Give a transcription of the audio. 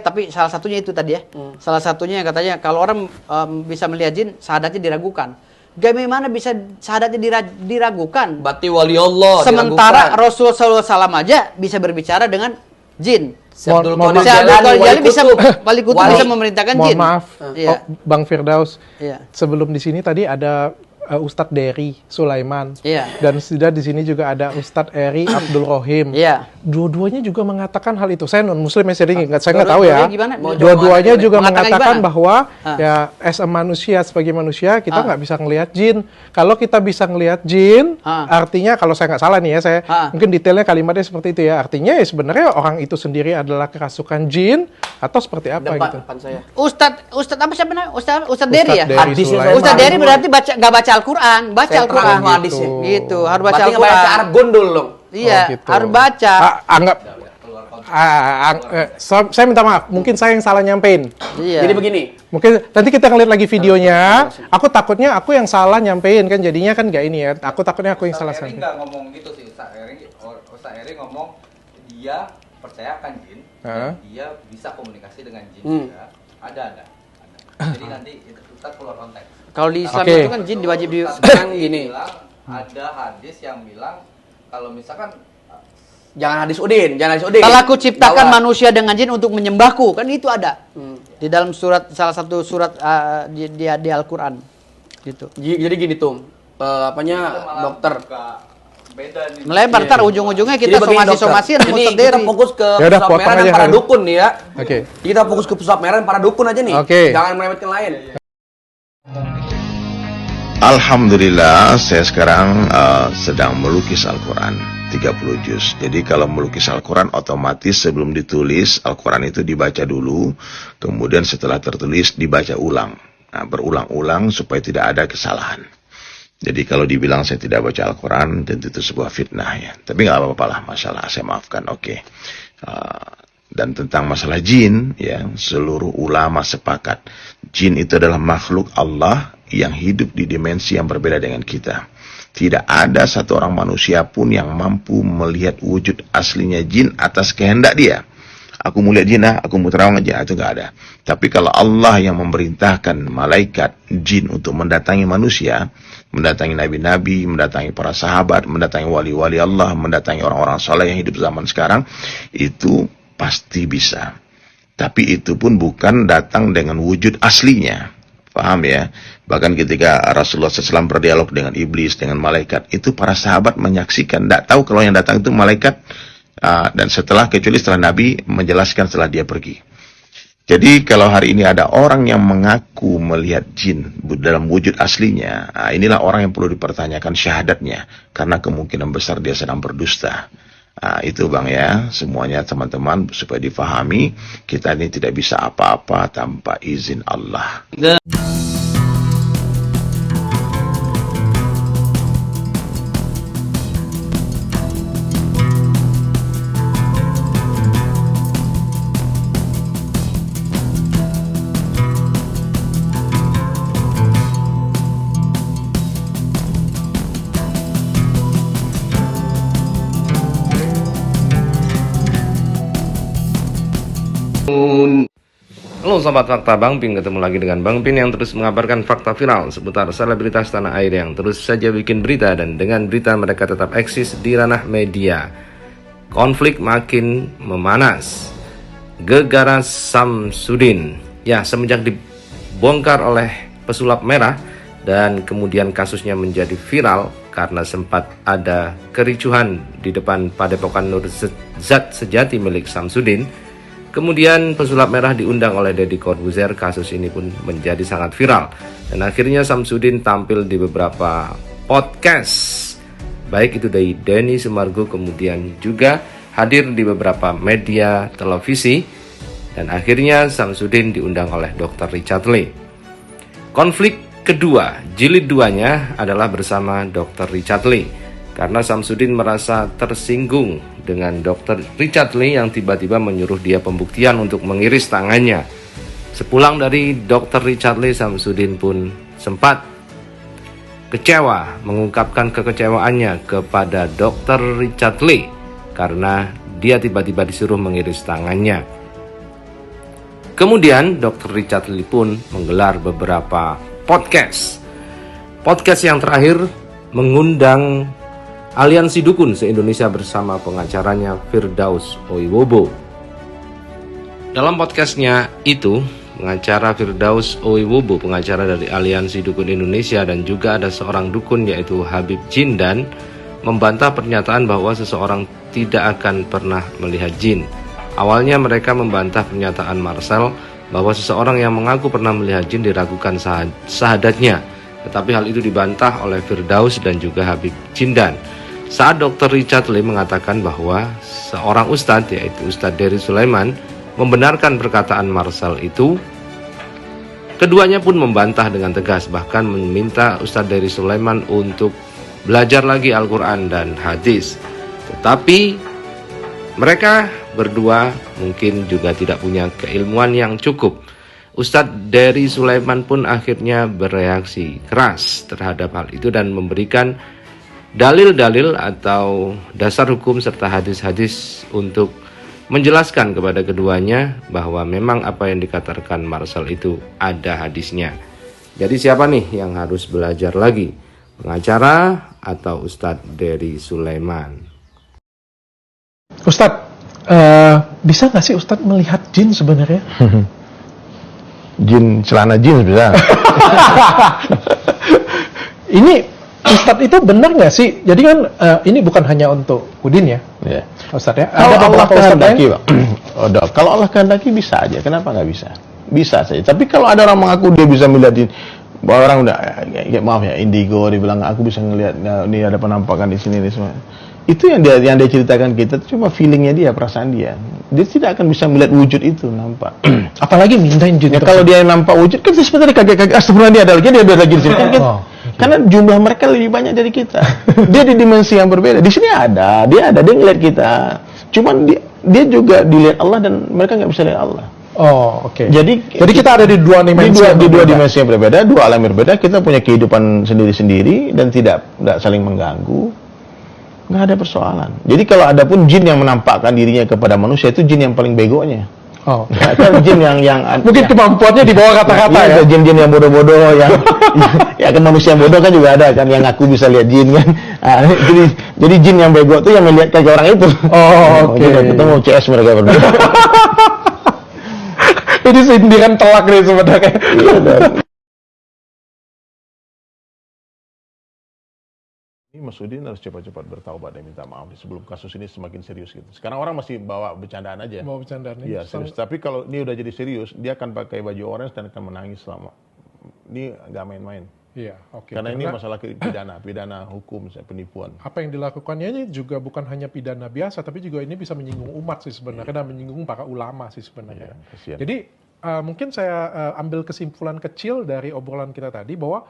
Tapi salah satunya itu tadi ya. Salah satunya yang katanya kalau orang bisa melihat jin, syahadatnya diragukan. Bagaimana bisa syahadatnya diragukan? Berarti wali Allah Sementara Rasulullah SAW aja bisa berbicara dengan jin. Syekh Abdul Jalil bisa wali kutub bisa memerintahkan jin. Mohon maaf, Iya. Bang Firdaus. Iya. Sebelum di sini tadi ada Ustadz Dery Sulaiman. Iya. Dan sudah di sini juga ada Ustadz Eri Abdul Rohim. Iya. Dua-duanya juga mengatakan hal itu. Saya non muslim ya, saya nggak tahu ya. Gimana? Dua-duanya juga mengatakan gimana? bahwa ya as a manusia, sebagai manusia kita nggak bisa ngelihat jin. Kalau kita bisa ngelihat jin, artinya kalau saya nggak salah nih ya, saya mungkin detailnya kalimatnya seperti itu ya. Artinya ya sebenarnya orang itu sendiri adalah kerasukan jin atau seperti apa gitu. Ustadz apa siapa namanya? Ustadz Dery ya? Ustadz Dery berarti nggak baca Al-Quran, baca Al-Quran. Gitu, harus baca Al-Quran. Berarti baca Arab gondol dong. Iya, gitu. harus baca. Saya minta maaf, mungkin saya yang salah nyampein. Iya. Jadi begini. Mungkin nanti kita ngeliat lagi videonya. Aku takutnya aku yang salah nyampein kan, jadinya kan nggak ini ya. Aku takutnya aku yang salah Ustaz Eri nyampein. nggak ngomong gitu sih. Ustaz Eri ngomong dia percayakan jin, dan dia bisa komunikasi dengan jin juga. Ada. Jadi nanti Ustaz keluar konteks. Kalau di Islam itu kan jin diwajib di Sekarang gini. Ada hadis yang bilang kalau misalkan Jangan hadis Udin. Kalau aku ciptakan manusia dengan jin untuk menyembahku, kan itu ada di dalam salah satu surat di Al-Quran gitu. Jadi gini tuh, dokter. Beda nih. Melebar ntar ujung-ujungnya kita somasi Ini kita fokus ke Yaudah, pusat potong merah dan aja para hari. dukun nih ya. Oke. Kita fokus ke pusat merah dan para dukun aja nih. Oke. Jangan meremehkan lain. Alhamdulillah, saya sekarang sedang melukis Al-Quran 30 juz. Jadi kalau melukis Al-Quran otomatis sebelum ditulis Al-Quran itu dibaca dulu, kemudian setelah tertulis dibaca ulang. Nah, berulang-ulang supaya tidak ada kesalahan. Jadi kalau dibilang saya tidak baca Al-Quran, tentu itu sebuah fitnah ya. Tapi nggak apa-apa lah, masalah saya maafkan. Oke. Dan tentang masalah jin, ya, seluruh ulama sepakat. Jin itu adalah makhluk Allah yang hidup di dimensi yang berbeda dengan kita. Tidak ada satu orang manusia pun yang mampu melihat wujud aslinya jin atas kehendak dia. Aku mau lihat jin, aku mau terawang aja, itu nggak ada. Tapi kalau Allah yang memerintahkan malaikat jin untuk mendatangi manusia, mendatangi nabi-nabi, mendatangi para sahabat, mendatangi wali-wali Allah, mendatangi orang-orang soleh yang hidup zaman sekarang, itu pasti bisa. Tapi itu pun bukan datang dengan wujud aslinya. Paham ya? Bahkan ketika Rasulullah SAW berdialog dengan iblis, dengan malaikat, itu para sahabat menyaksikan. Tidak tahu kalau yang datang itu malaikat. Dan kecuali setelah Nabi menjelaskan setelah dia pergi. Jadi kalau hari ini ada orang yang mengaku melihat jin dalam wujud aslinya, inilah orang yang perlu dipertanyakan syahadatnya. Karena kemungkinan besar dia sedang berdusta. Itu Bang ya, semuanya teman-teman supaya difahami, kita ini tidak bisa apa-apa tanpa izin Allah. Halo Sobat Fakta Bang Pin, ketemu lagi dengan Bang Pin yang terus mengabarkan fakta viral seputar selebritas tanah air yang terus saja bikin berita, dan dengan berita mereka tetap eksis di ranah media. Konflik makin memanas gegara Samsudin. Ya, semenjak dibongkar oleh pesulap merah dan kemudian kasusnya menjadi viral karena sempat ada kericuhan di depan Padepokan Nur Zat Sejati milik Samsudin. Kemudian pesulap merah diundang oleh Deddy Corbuzier, kasus ini pun menjadi sangat viral. Dan akhirnya Samsudin tampil di beberapa podcast, baik itu dari Denny Sumargo, kemudian juga hadir di beberapa media televisi. Dan akhirnya Samsudin diundang oleh Dr. Richard Lee. Konflik kedua, jilid 2-nya adalah bersama Dr. Richard Lee. Karena Samsudin merasa tersinggung dengan Dr. Richard Lee yang tiba-tiba menyuruh dia pembuktian untuk mengiris tangannya. Sepulang dari Dr. Richard Lee, Samsudin pun sempat kecewa, mengungkapkan kekecewaannya kepada Dr. Richard Lee karena dia tiba-tiba disuruh mengiris tangannya. Kemudian Dr. Richard Lee pun menggelar beberapa podcast. Podcast yang terakhir mengundang Aliansi Dukun se-Indonesia bersama pengacaranya Firdaus Oiwobo. Dalam podcastnya itu, pengacara Firdaus Oiwobo, pengacara dari Aliansi Dukun Indonesia, dan juga ada seorang dukun yaitu Habib Jindan, membantah pernyataan bahwa seseorang tidak akan pernah melihat jin. Awalnya mereka membantah pernyataan Marcel bahwa seseorang yang mengaku pernah melihat jin diragukan syahadatnya. Tetapi hal itu dibantah oleh Firdaus dan juga Habib Jindan. Saat Dr. Richard Lee mengatakan bahwa seorang ustadz, yaitu Ustadz Dery Sulaiman, membenarkan perkataan Marcel itu, keduanya pun membantah dengan tegas, bahkan meminta Ustadz Dery Sulaiman untuk belajar lagi Al-Quran dan hadis. Tetapi mereka berdua mungkin juga tidak punya keilmuan yang cukup. Ustadz Dery Sulaiman pun akhirnya bereaksi keras terhadap hal itu dan memberikan dalil-dalil atau dasar hukum serta hadis-hadis untuk menjelaskan kepada keduanya bahwa memang apa yang dikatakan Marcel itu ada hadisnya. Jadi siapa nih yang harus belajar lagi? Pengacara atau Ustadz Dery Sulaiman? Ustadz, bisa nggak sih Ustadz melihat jin sebenarnya? Jin, celana jin bisa. Ini Ustadz itu benar nggak sih? Jadi kan ini bukan hanya untuk Udin ya, Ya. Ustadz ya. Kalau Ada Allah beberapa Ustadz kehendaki, lain. Pak. Kalau Allah kehendaki bisa aja. Kenapa nggak bisa? Bisa saja. Tapi kalau ada orang mengaku dia bisa melihat jin, orang udah maaf ya, indigo, dia bilang aku bisa ngelihat, ini ada penampakan di sini ini semua. Itu yang dia ceritakan kita, itu cuma feelingnya dia, perasaan dia. Dia tidak akan bisa melihat wujud itu nampak. Apalagi mindahin jin. Ya, kalau dia nampak wujud kan sebenarnya kaget-kaget. Astagfirullah, dia ada lagi di sini. Kan, karena jumlah mereka lebih banyak dari kita. Dia di dimensi yang berbeda. Di sini ada, dia ngelihat kita. Cuman dia juga dilihat Allah dan mereka nggak bisa lihat Allah. Oh, oke. Jadi kita ada di dua dimensi. Di dua dimensi yang berbeda, dua alam yang berbeda. Kita punya kehidupan sendiri-sendiri dan tidak saling mengganggu. Nggak ada persoalan. Jadi kalau ada pun jin yang menampakkan dirinya kepada manusia, itu jin yang paling begonya. Oh. Kan jin yang Mungkin kemampuannya di bawah kata-kata ya. Jin-jin yang bodoh-bodoh ya kan, manusia yang bodoh kan juga ada kan, yang aku bisa lihat jin kan. Jadi jin yang bego itu yang melihat kayak orang itu. Oh, oke. Ketemu CS mereka berdua. Ini sindiran telak nih sebenarnya. Ini Mas Udin harus cepat-cepat bertaubat dan minta maaf sebelum kasus ini semakin serius gitu. Sekarang orang masih bawa bercandaan aja. Mau bercandaan nih? Iya, serius. Tapi kalau ini udah jadi serius, dia akan pakai baju orange dan akan menangis selama. Ini nggak main-main. Iya, oke. Karena ini masalah pidana hukum, penipuan. Apa yang dilakukannya ini juga bukan hanya pidana biasa, tapi juga ini bisa menyinggung umat sih sebenarnya, dan menyinggung para ulama sih sebenarnya. Kasihan. Jadi mungkin saya ambil kesimpulan kecil dari obrolan kita tadi bahwa